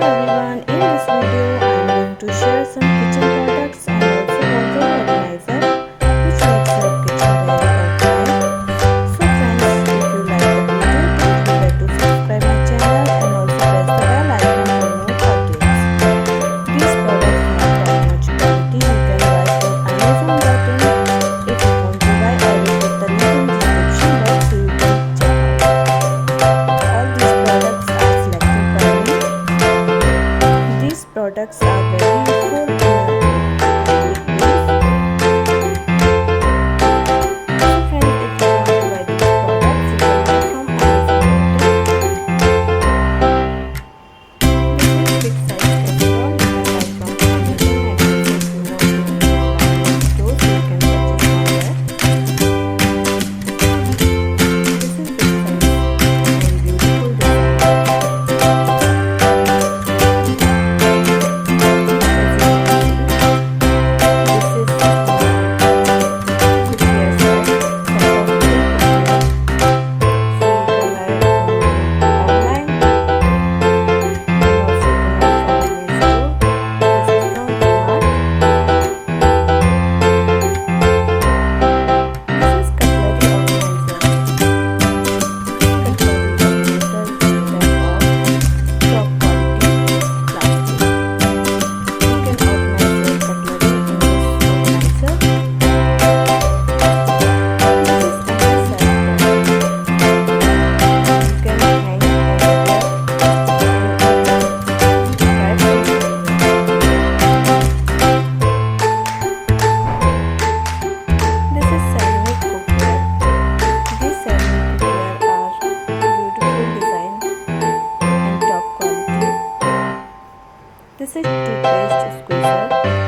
everyone, in this video I am going to share some kitchen products and also wardrobe organizer which makes your kitchen very organized. So friends, if you like the video, don't forget to subscribe my channel and also press the bell icon for more updates. These products have top notch quality. You can buy from Amazon.in. If you want to buy, I will put the link in description box so you can check out. All these products are selected by me. These products are very useful in daily use. So friends, if you want to buy these products, you can buy from Amazon.in. This is big size casserole. You can buy from Amazon, and if you want to buy stores, you can purchase from there. This is big size and beautiful design. This is Toothpaste Squeezer.